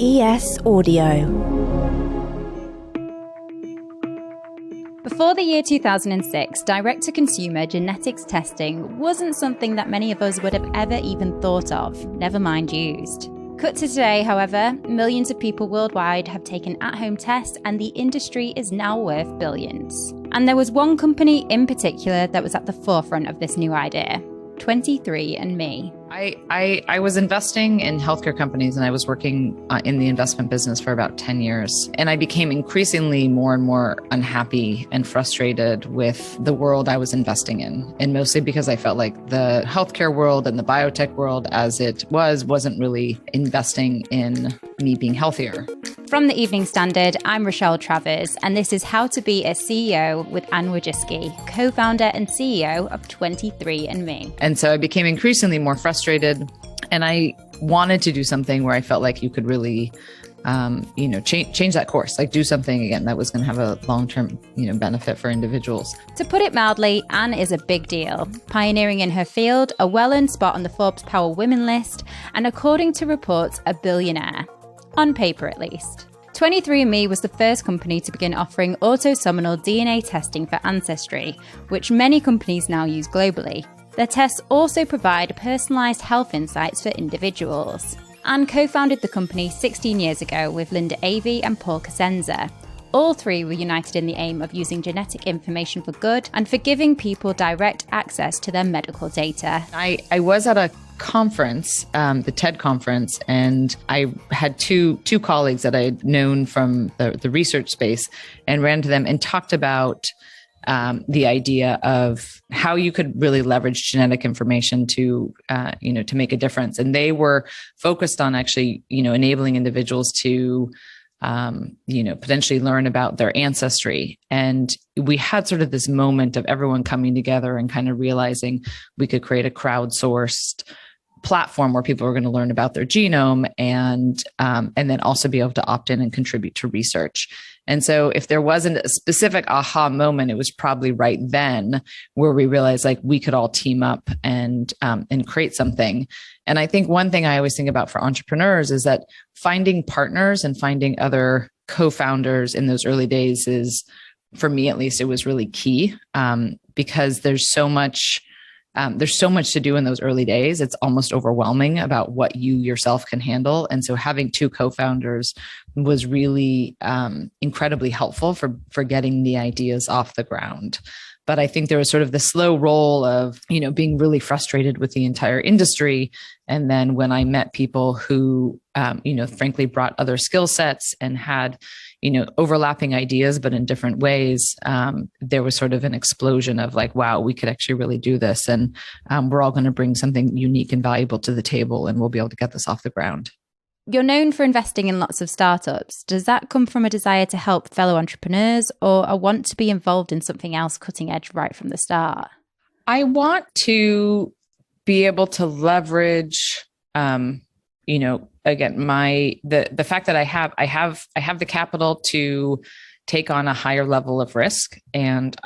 ES Audio. Before the year 2006, direct-to-consumer genetics testing wasn't something that many of us would have ever even thought of, never mind used. Cut to today, however, millions of people worldwide have taken at-home tests and the industry is now worth billions. And there was one company in particular that was at the forefront of this new idea, 23andMe. I was investing in healthcare companies and I was working in the investment business for about 10 years. And I became increasingly more and more unhappy and frustrated with the world I was investing in. And mostly because I felt like the healthcare world and the biotech world as it wasn't really investing in me being healthier. From the Evening Standard, I'm Rochelle Travers, and this is How to Be a CEO with Anne Wojcicki, co-founder and CEO of 23andMe. And so I became increasingly more frustrated, and I wanted to do something where I felt like you could really, change that course, like do something again that was going to have a long-term, benefit for individuals. To put it mildly, Anne is a big deal, pioneering in her field, a well-earned spot on the Forbes Power Women list, and according to reports, a billionaire. On paper, at least. 23andMe was the first company to begin offering autosomal DNA testing for ancestry, which many companies now use globally. Their tests also provide personalised health insights for individuals. Anne co-founded the company 16 years ago with Linda Avey and Paul Cusenza. All three were united in the aim of using genetic information for good and for giving people direct access to their medical data. I was at a conference, the TED conference, and I had two colleagues that I had known from the research space and ran to them and talked about the idea of how you could really leverage genetic information to make a difference. And they were focused on actually, enabling individuals to potentially learn about their ancestry. And we had sort of this moment of everyone coming together and kind of realizing we could create a crowdsourced platform where people are going to learn about their genome and then also be able to opt in and contribute to research. And so if there wasn't a specific aha moment, it was probably right then where we realized like we could all team up and create something. And I think one thing I always think about for entrepreneurs is that finding partners and finding other co-founders in those early days is, for me at least, it was really key because there's so much to do in those early days. It's almost overwhelming about what you yourself can handle. And so having two co-founders was really incredibly helpful for getting the ideas off the ground. But I think there was sort of the slow roll of, being really frustrated with the entire industry. And then when I met people who, frankly brought other skill sets and had, overlapping ideas, but in different ways, there was sort of an explosion of like, wow, we could actually really do this. And we're all going to bring something unique and valuable to the table, and we'll be able to get this off the ground. You're known for investing in lots of startups. Does that come from a desire to help fellow entrepreneurs or a want to be involved in something else cutting edge right from the start? I want to be able to leverage, again, the fact that I have the capital to take on a higher level of risk, and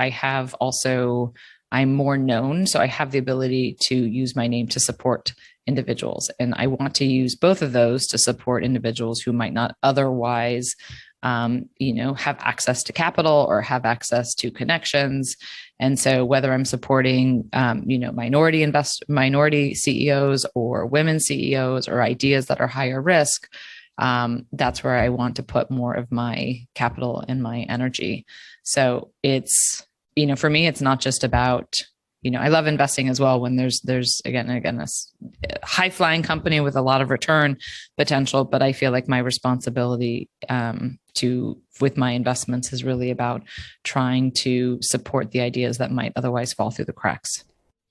I'm more known, so I have the ability to use my name to support individuals. And I want to use both of those to support individuals who might not otherwise, have access to capital or have access to connections. And so whether I'm supporting, minority CEOs or women CEOs or ideas that are higher risk, that's where I want to put more of my capital and my energy. So it's, for me, it's not just about, I love investing as well when there's again, a high flying company with a lot of return potential, but I feel like my responsibility with my investments is really about trying to support the ideas that might otherwise fall through the cracks.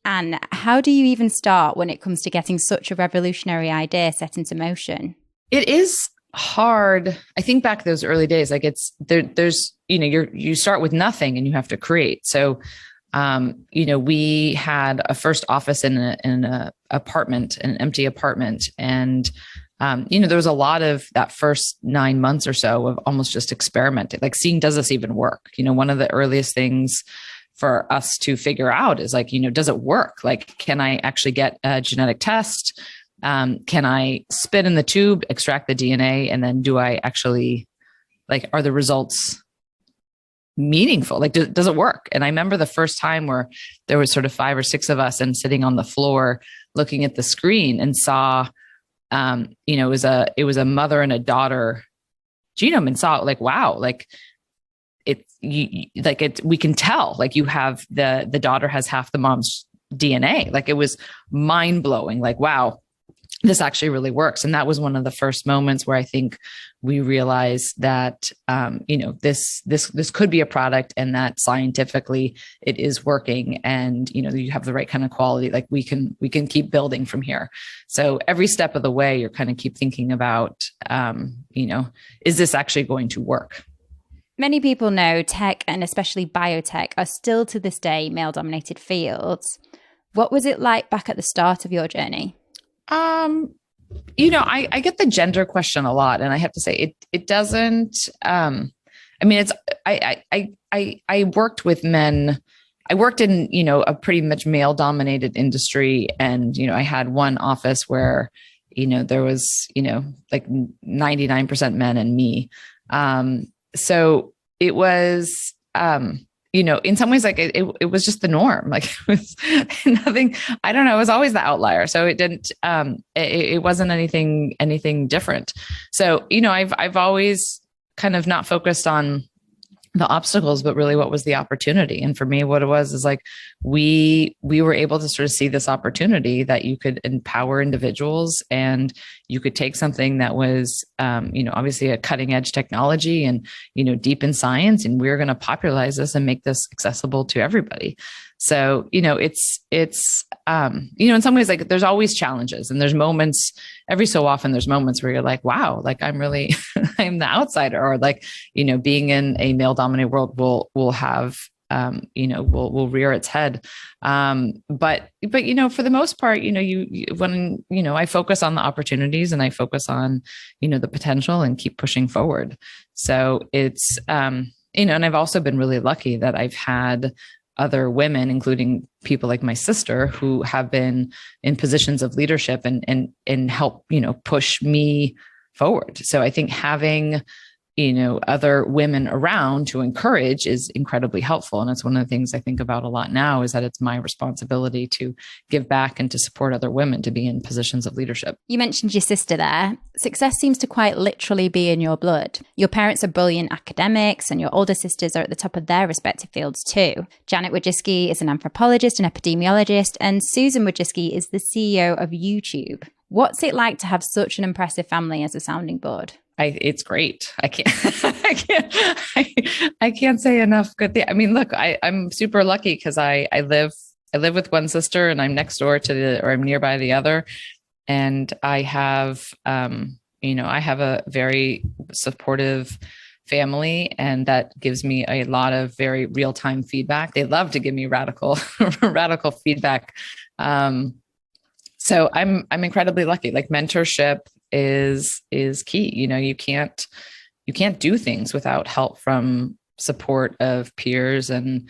And how do you even start when it comes to getting such a revolutionary idea set into motion? It is hard. I think back to those early days, like you start with nothing and you have to create. So we had a first office in an apartment, an empty apartment. And, there was a lot of that first 9 months or so of almost just experimenting, like seeing, does this even work? One of the earliest things for us to figure out is like, does it work? Like, can I actually get a genetic test Can I spit in the tube, extract the DNA, and then do I actually, like, are the results meaningful? Like, does it work? And I remember the first time where there was sort of 5 or 6 of us and sitting on the floor looking at the screen and saw, it was a mother and a daughter genome, and saw like, wow, like we can tell, like, you have the daughter has half the mom's DNA. Like, it was mind blowing. Like, wow, this actually really works. And that was one of the first moments where I think we realized that, this could be a product, and that scientifically it is working, and, you have the right kind of quality. Like, we can keep building from here. So every step of the way, you're kind of keep thinking about, is this actually going to work? Many people know tech, and especially biotech, are still to this day male-dominated fields. What was it like back at the start of your journey? I get the gender question a lot, and I have to say it doesn't, I worked with men. I worked in, a pretty much male dominated industry. And, I had one office where, there was, like 99% men and me. So it was, in some ways, like it was just the norm. Like, it was nothing, I don't know. It was always the outlier. So it didn't, it wasn't anything different. So, I've always kind of not focused on the obstacles, but really what was the opportunity. And for me, what it was is like, we were able to sort of see this opportunity that you could empower individuals, and you could take something that was, obviously a cutting edge technology and, deep in science, and we're going to popularize this and make this accessible to everybody. So, it's, in some ways, like, there's always challenges, and there's moments every so often, there's moments where you're like, wow, like, I'm really, I'm the outsider, or like, being in a male dominated world will have, will rear its head. But, for the most part, when I focus on the opportunities, and I focus on, the potential, and keep pushing forward. So it's, and I've also been really lucky that I've had other women, including people like my sister, who have been in positions of leadership and help, push me forward. So I think having, other women around to encourage is incredibly helpful. And it's one of the things I think about a lot now, is that it's my responsibility to give back and to support other women to be in positions of leadership. You mentioned your sister there. Success seems to quite literally be in your blood. Your parents are brilliant academics, and your older sisters are at the top of their respective fields too. Janet Wojcicki is an anthropologist and epidemiologist, and Susan Wojcicki is the CEO of YouTube. What's it like to have such an impressive family as a sounding board? It's great. I can't say enough good things. I mean, look, I'm super lucky because I live with one sister, and I'm next door or I'm nearby the other. And I have, I have a very supportive family, and that gives me a lot of very real-time feedback. They love to give me radical feedback. So I'm incredibly lucky. Like, mentorship is key. You can't do things without help from support of peers and,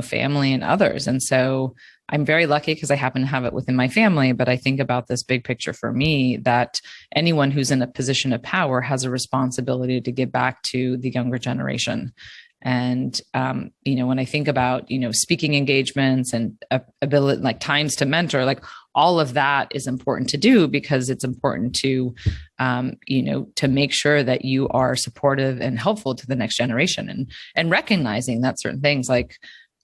family and others. And so I'm very lucky because I happen to have it within my family, but I think about this big picture for me, that anyone who's in a position of power has a responsibility to give back to the younger generation. And, when I think about, speaking engagements and ability, like times to mentor, like all of that is important to do, because it's important to, to make sure that you are supportive and helpful to the next generation, and recognizing that certain things, like,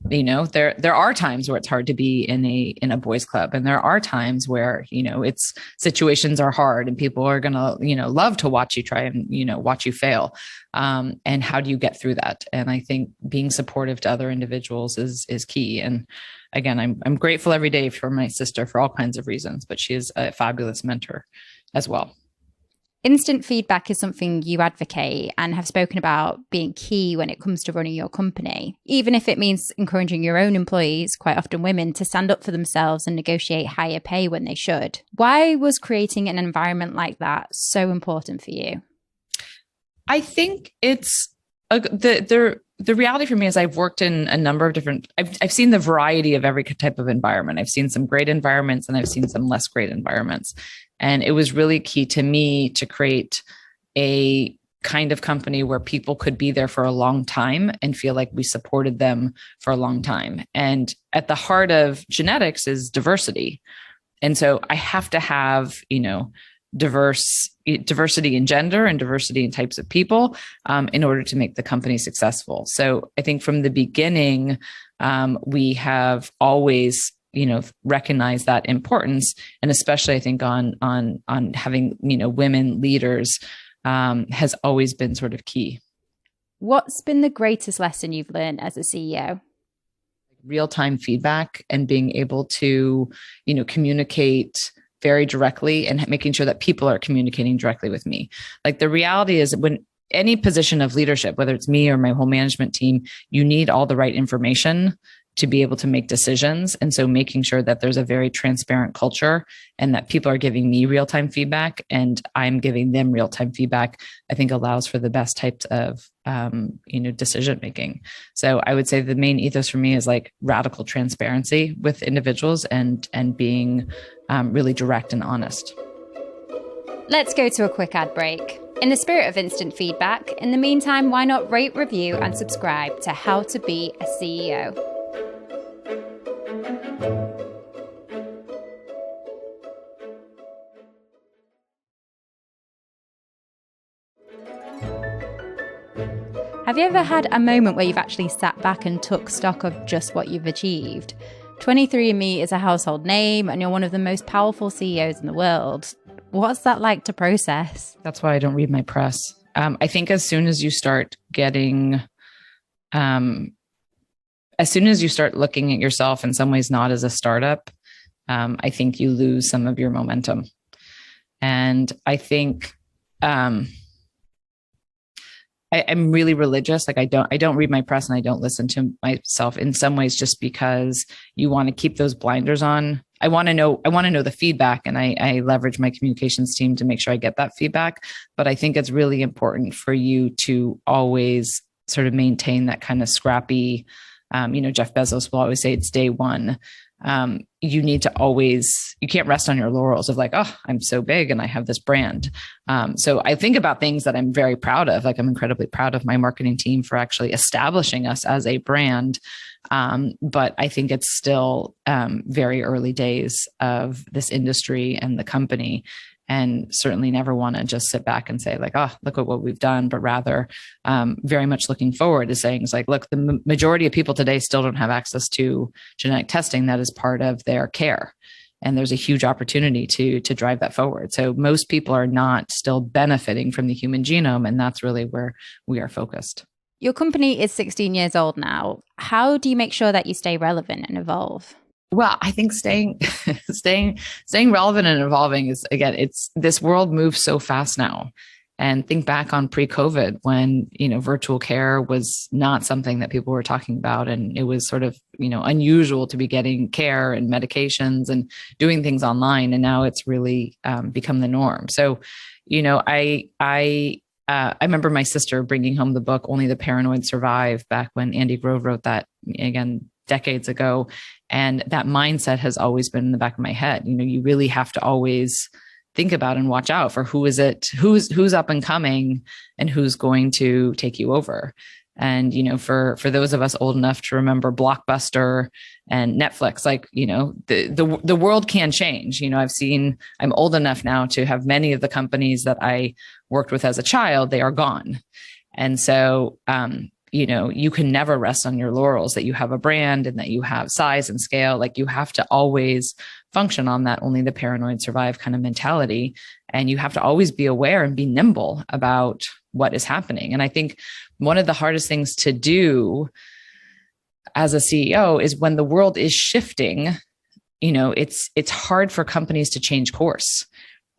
there are times where it's hard to be in a boys club. And there are times where, it's situations are hard, and people are going to, love to watch you try and, watch you fail. And how do you get through that? And I think being supportive to other individuals is key. And again, I'm grateful every day for my sister for all kinds of reasons, but she is a fabulous mentor as well. Instant feedback is something you advocate and have spoken about being key when it comes to running your company, even if it means encouraging your own employees, quite often women, to stand up for themselves and negotiate higher pay when they should. Why was creating an environment like that so important for you? I think it's the reality for me is I've worked in a number of different, I've seen the variety of every type of environment. I've seen some great environments, and I've seen some less great environments. And it was really key to me to create a kind of company where people could be there for a long time and feel like we supported them for a long time. And at the heart of genetics is diversity. And so I have to have, diversity in gender and diversity in types of people in order to make the company successful. So I think from the beginning, we have always, recognized that importance, and especially I think on having, women leaders has always been sort of key. What's been the greatest lesson you've learned as a CEO? Real-time feedback and being able to, communicate very directly and making sure that people are communicating directly with me. Like the reality is when any position of leadership, whether it's me or my whole management team, you need all the right information to be able to make decisions. And so making sure that there's a very transparent culture and that people are giving me real-time feedback and I'm giving them real-time feedback, I think allows for the best types of, decision-making. So I would say the main ethos for me is like radical transparency with individuals and being really direct and honest. Let's go to a quick ad break. In the spirit of instant feedback, in the meantime, why not rate, review, and subscribe to How to Be a CEO? Have you ever had a moment where you've actually sat back and took stock of just what you've achieved? 23andMe is a household name and you're one of the most powerful CEOs in the world. What's that like to process? That's why I don't read my press. I think as soon as you start getting, as soon as you start looking at yourself in some ways not as a startup, I think you lose some of your momentum. And I think I'm really religious. Like I don't read my press and I don't listen to myself in some ways just because you want to keep those blinders on. I want to know the feedback and I leverage my communications team to make sure I get that feedback. But I think it's really important for you to always sort of maintain that kind of scrappy, Jeff Bezos will always say it's day one. You need to you can't rest on your laurels of like, oh, I'm so big and I have this brand. So I think about things that I'm very proud of. Like I'm incredibly proud of my marketing team for actually establishing us as a brand. But I think it's still very early days of this industry and the company. And certainly never want to just sit back and say like, oh, look at what we've done, but rather very much looking forward to saying it's like, look, the majority of people today still don't have access to genetic testing that is part of their care. And there's a huge opportunity to drive that forward. So most people are not still benefiting from the human genome. And that's really where we are focused. Your company is 16 years old now. How do you make sure that you stay relevant and evolve? Well, I think staying relevant and evolving is, again, this world moves so fast now. And think back on pre-COVID when, virtual care was not something that people were talking about. And it was sort of, unusual to be getting care and medications and doing things online. And now it's really become the norm. So, I remember my sister bringing home the book, Only the Paranoid Survive, back when Andy Grove wrote that, again, decades ago. And that mindset has always been in the back of my head. You really have to always think about and watch out for who's up and coming and who's going to take you over. And, for those of us old enough to remember Blockbuster and Netflix, like, the world can change. I'm old enough now to have many of the companies that I worked with as a child, they are gone. And so, you can never rest on your laurels that you have a brand and that you have size and scale. Like you have to always function on that only the paranoid survive kind of mentality. And you have to always be aware and be nimble about what is happening. And I think one of the hardest things to do as a CEO is when the world is shifting, it's hard for companies to change course.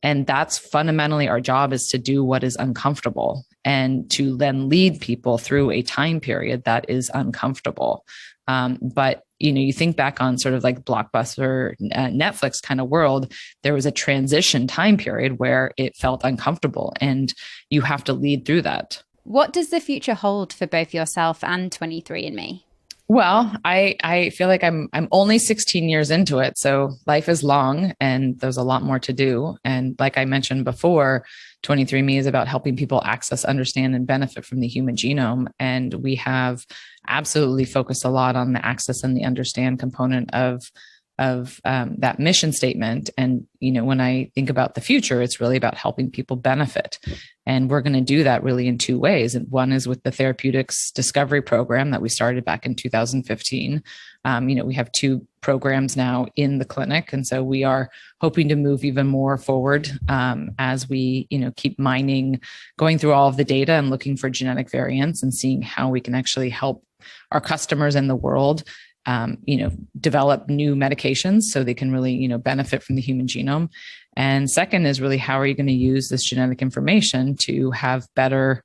And that's fundamentally our job, is to do what is uncomfortable and to then lead people through a time period that is uncomfortable. But, you think back on sort of like Blockbuster, Netflix kind of world, there was a transition time period where it felt uncomfortable and you have to lead through that. What does the future hold for both yourself and 23andMe? Well, I feel like I'm only 16 years into it, so life is long and there's a lot more to do. And like I mentioned before, 23andMe is about helping people access, understand, and benefit from the human genome. And we have absolutely focused a lot on the access and the understand component of that mission statement. And when I think about the future, it's really about helping people benefit. And we're going to do that really in two ways. And one is with the Therapeutics Discovery Program that we started back in 2015. We have two programs now in the clinic. And so we are hoping to move even more forward as we, keep mining, going through all of the data and looking for genetic variants and seeing how we can actually help our customers in the world develop new medications so they can really, benefit from the human genome. And second is really, how are you going to use this genetic information to have better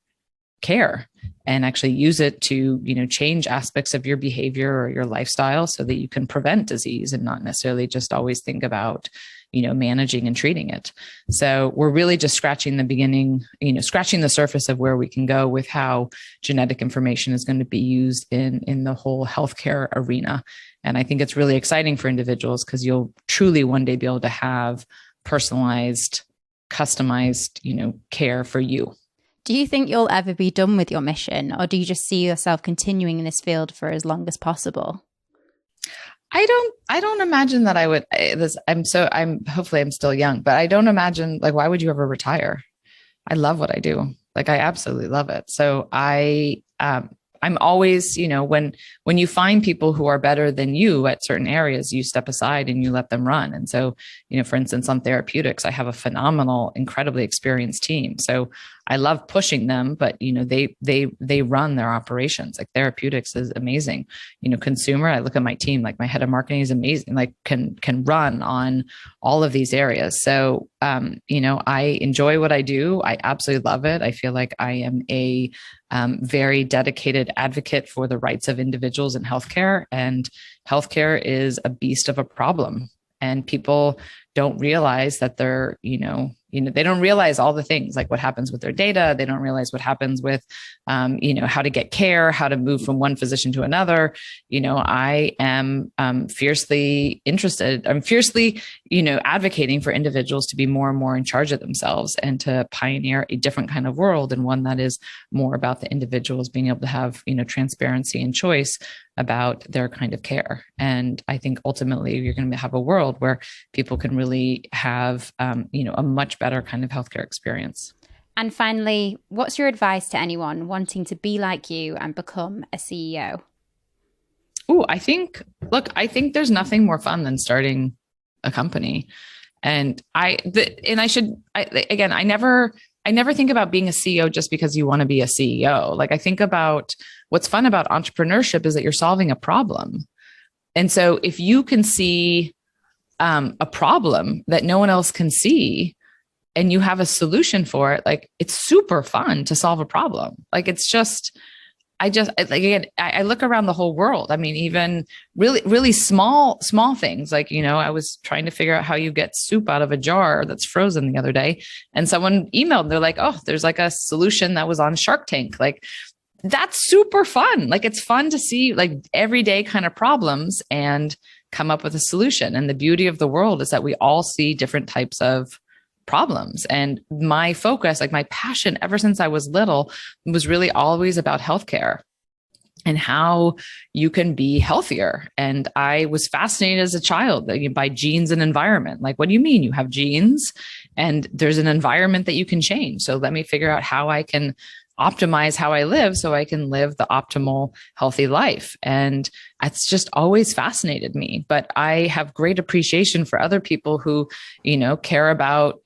care and actually use it to, change aspects of your behavior or your lifestyle so that you can prevent disease and not necessarily just always think about, managing and treating it. So we're really just scratching the beginning, scratching the surface of where we can go with how genetic information is going to be used in the whole healthcare arena. And I think it's really exciting for individuals because you'll truly one day be able to have personalized, customized, care for you. Do you think you'll ever be done with your mission, or do you just see yourself continuing in this field for as long as possible? I don't imagine that I would. Hopefully I'm still young, but I don't imagine, like, why would you ever retire? I love what I do. Like, I absolutely love it. So I'm always, when you find people who are better than you at certain areas, you step aside and you let them run. And so, for instance, on Therapeutics, I have a phenomenal, incredibly experienced team. So I love pushing them, but they run their operations. Like, Therapeutics is amazing. Consumer, I look at my team, like my head of marketing is amazing, like can run on all of these areas. So I enjoy what I do. I absolutely love it. I feel like I am a very dedicated advocate for the rights of individuals in healthcare, and healthcare is a beast of a problem. And people don't realize that they're, they don't realize all the things, like what happens with their data. They don't realize what happens with, how to get care, how to move from one physician to another. I am fiercely interested. I'm fiercely, advocating for individuals to be more and more in charge of themselves and to pioneer a different kind of world, and one that is more about the individuals being able to have, transparency and choice about their kind of care. And I think ultimately you're going to have a world where people can really have, a much better kind of healthcare experience. And finally, what's your advice to anyone wanting to be like you and become a CEO? I think there's nothing more fun than starting a company. And I never think about being a CEO just because you want to be a CEO. Like, I think about what's fun about entrepreneurship is that you're solving a problem. And so if you can see a problem that no one else can see, and you have a solution for it, like, it's super fun to solve a problem. Like, it's just, I look around the whole world. I mean, even really, really small things. Like, I was trying to figure out how you get soup out of a jar that's frozen the other day. And someone emailed, they're like, oh, there's like a solution that was on Shark Tank. Like, that's super fun. Like, it's fun to see like everyday kind of problems and come up with a solution. And the beauty of the world is that we all see different types of problems. And my focus, like my passion ever since I was little, was really always about healthcare and how you can be healthier. And I was fascinated as a child by genes and environment. Like, what do you mean you have genes and there's an environment that you can change? So let me figure out how I can optimize how I live so I can live the optimal, healthy life. And that's just always fascinated me. But I have great appreciation for other people who, care about,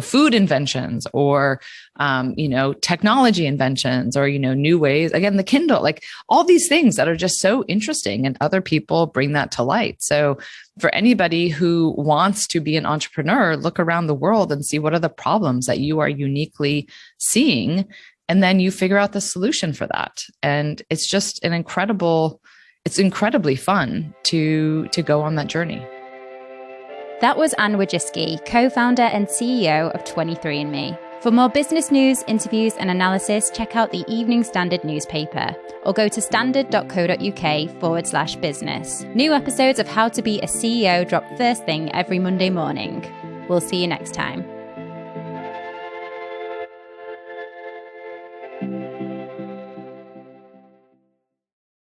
food inventions or, technology inventions or, new ways, again, the Kindle, like all these things that are just so interesting, and other people bring that to light. So for anybody who wants to be an entrepreneur, look around the world and see what are the problems that you are uniquely seeing. And then you figure out the solution for that. And it's just it's incredibly fun to go on that journey. That was Anne Wojcicki, co-founder and CEO of 23andMe. For more business news, interviews, and analysis, check out the Evening Standard newspaper or go to standard.co.uk/business. New episodes of How to Be a CEO drop first thing every Monday morning. We'll see you next time.